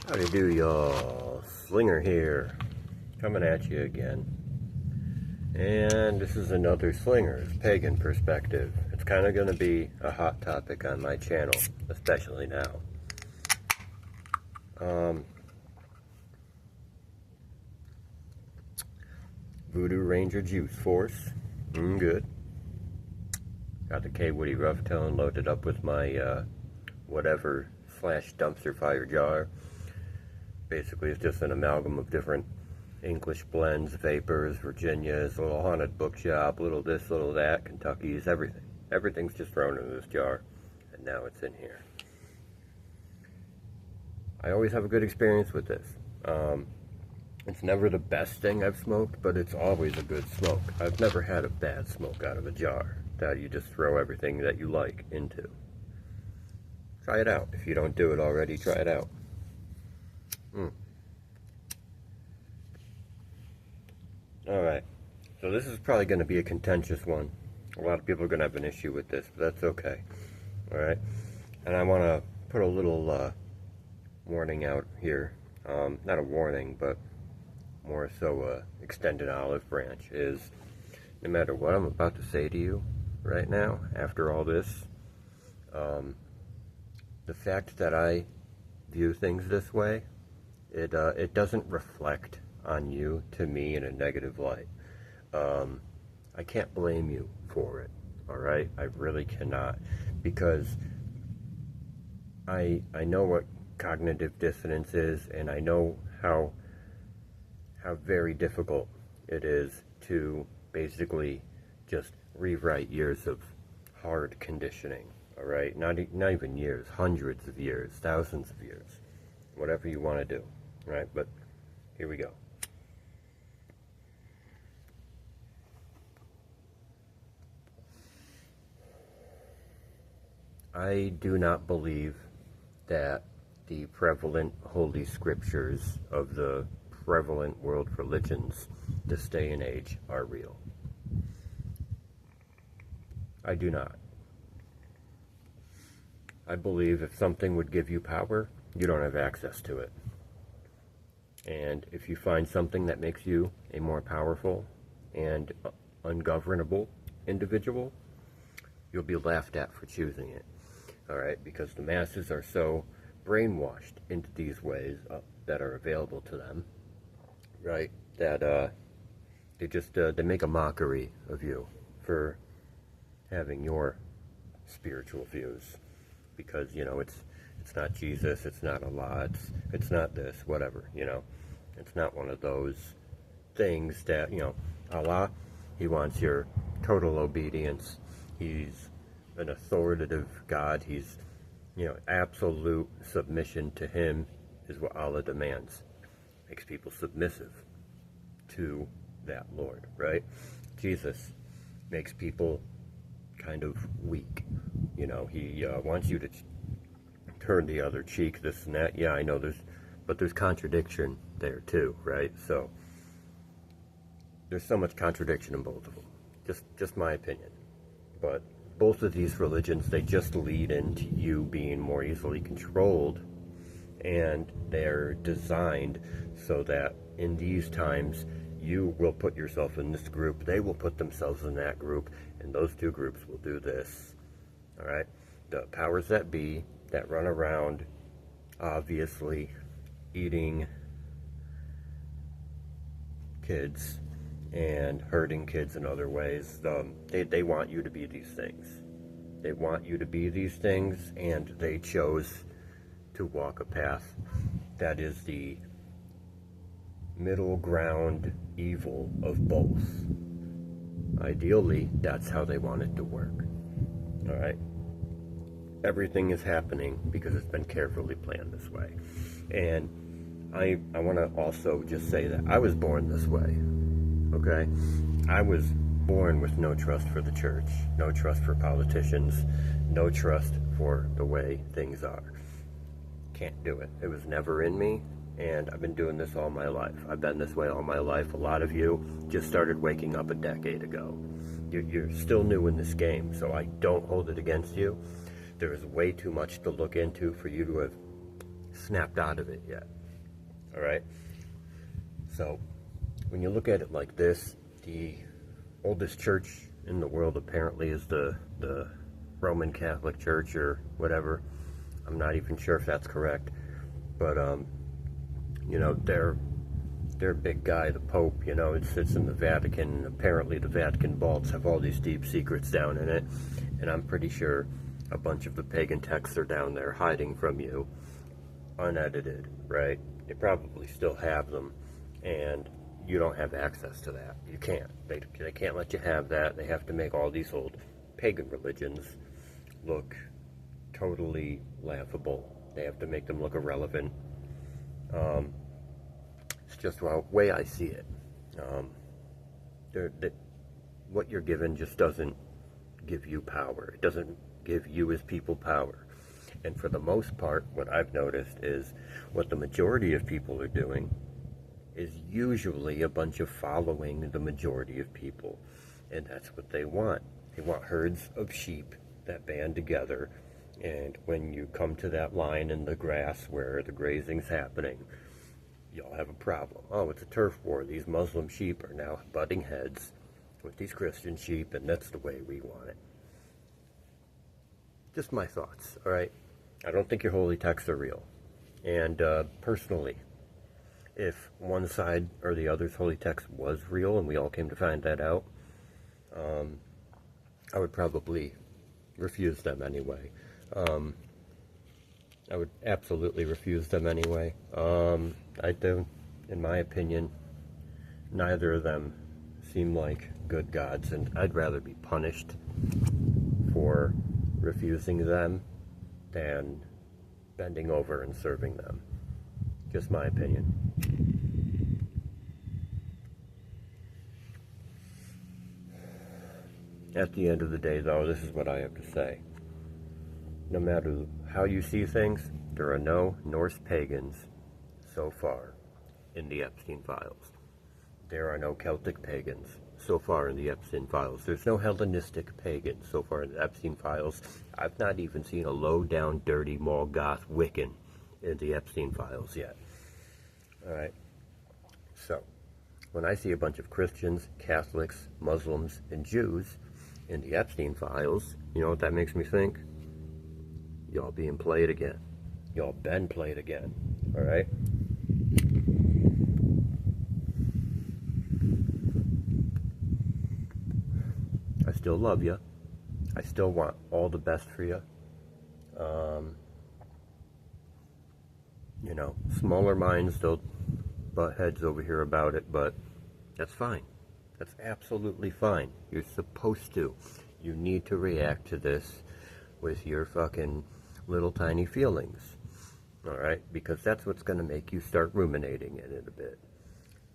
How do you do, y'all? Slinger here, coming at you again. And this is another Slinger's Pagan perspective. It's kind of going to be a hot topic on my channel, especially now. Voodoo Ranger Juice Force. Good. Got the K Woody Rough Tone loaded up with my whatever / dumpster fire jar. Basically, it's just an amalgam of different English blends, vapors, Virginias, little haunted bookshop, little this, little that, Kentucky's, everything. Everything's just thrown into this jar, and now it's in here. I always have a good experience with this. It's never the best thing I've smoked, but it's always a good smoke. I've never had a bad smoke out of a jar that you just throw everything that you like into. Try it out. If you don't do it already, try it out. Alright, so this is probably going to be a contentious one. A lot of people are going to have an issue with this, but that's okay. Alright, and I want to put a little warning out here. Not a warning, but more so a extended olive branch is, no matter what I'm about to say to you right now, after all this, the fact that I view things this way, it doesn't reflect on you to me in a negative light. I can't blame you for it, alright? I really cannot, because I know what cognitive dissonance is, and I know how very difficult it is to basically just rewrite years of hard conditioning, alright? Not even years, hundreds of years, thousands of years, whatever you want to do, right? But here we go. I do not believe that the prevalent holy scriptures of the prevalent world religions this day and age are real. I do not. I believe if something would give you power, you don't have access to it. And if you find something that makes you a more powerful and ungovernable individual, you'll be laughed at for choosing it. Alright, because the masses are so brainwashed into these ways that are available to them, right, that they make a mockery of you for having your spiritual views, because, you know, it's not Jesus, it's not Allah, it's not this, whatever, you know. It's not one of those things that, you know, Allah, he wants your total obedience. He's an authoritative God. He's, you know, absolute submission to him is what Allah demands. Makes people submissive to that Lord, right? Jesus makes people kind of weak. You know, he wants you to turn the other cheek, this and that. Yeah, I know there's contradiction there too, right? So there's so much contradiction in both of them. Just my opinion. But both of these religions, they just lead into you being more easily controlled, and they're designed so that in these times you will put yourself in this group, they will put themselves in that group, and those two groups will do this. Alright? The powers that be that run around obviously eating kids and hurting kids in other ways, they want you to be these things. They want you to be these things, and they chose to walk a path that is the middle ground evil of both. Ideally, that's how they want it to work. Alright? Everything is happening because it's been carefully planned this way. And I want to also just say that I was born this way. Okay? I was born with no trust for the church, no trust for politicians, no trust for the way things are. Can't do it. It was never in me, and I've been doing this all my life. I've been this way all my life. A lot of you just started waking up a decade ago. You're still new in this game, so I don't hold it against you. There is way too much to look into for you to have snapped out of it yet. All right? So, when you look at it like this, the oldest church in the world apparently is the Roman Catholic Church or whatever. I'm not even sure if that's correct. But, you know, their big guy, the Pope, you know, it sits in the Vatican, and apparently the Vatican vaults have all these deep secrets down in it, and I'm pretty sure a bunch of the pagan texts are down there hiding from you, unedited, right? They probably still have them, and you don't have access to that. You can't. They can't let you have that. They have to make all these old pagan religions look totally laughable. They have to make them look irrelevant. It's just the way I see it. What you're given just doesn't give you power. It doesn't give you as people power. And for the most part, what I've noticed is what the majority of people are doing is usually a bunch of following the majority of people. And that's what they want. They want herds of sheep that band together. And when you come to that line in the grass where the grazing's happening, y'all have a problem. Oh, it's a turf war. These Muslim sheep are now butting heads with these Christian sheep, and that's the way we want it. Just my thoughts, all right? I don't think your holy texts are real. And personally, if one side or the other's holy text was real and we all came to find that out, I would probably refuse them anyway. I would absolutely refuse them anyway. I don't, in my opinion, neither of them seem like good gods, and I'd rather be punished for refusing them than bending over and serving them. Just my opinion. At the end of the day, though, this is what I have to say. No matter how you see things, there are no Norse pagans so far in the Epstein files. There are no Celtic pagans so far in the Epstein files. There's no Hellenistic pagans so far in the Epstein files. I've not even seen a low-down, dirty, mall goth Wiccan in the Epstein files yet. Alright? So, when I see a bunch of Christians, Catholics, Muslims, and Jews in the Epstein files, you know what that makes me think? Y'all being played again. Y'all been played again. Alright? I still love you. I still want all the best for you. You know, smaller minds, they'll butt heads over here about it, but that's fine. That's absolutely fine. You're supposed to. You need to react to this with your fucking little tiny feelings. Alright? Because that's what's going to make you start ruminating in it a bit.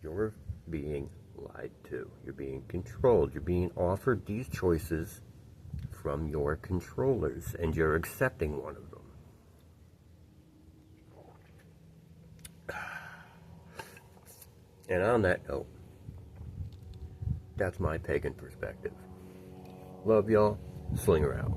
You're being lied to. You're being controlled. You're being offered these choices from your controllers, and you're accepting one of them. And on that note, that's my pagan perspective. Love y'all. Slinger out.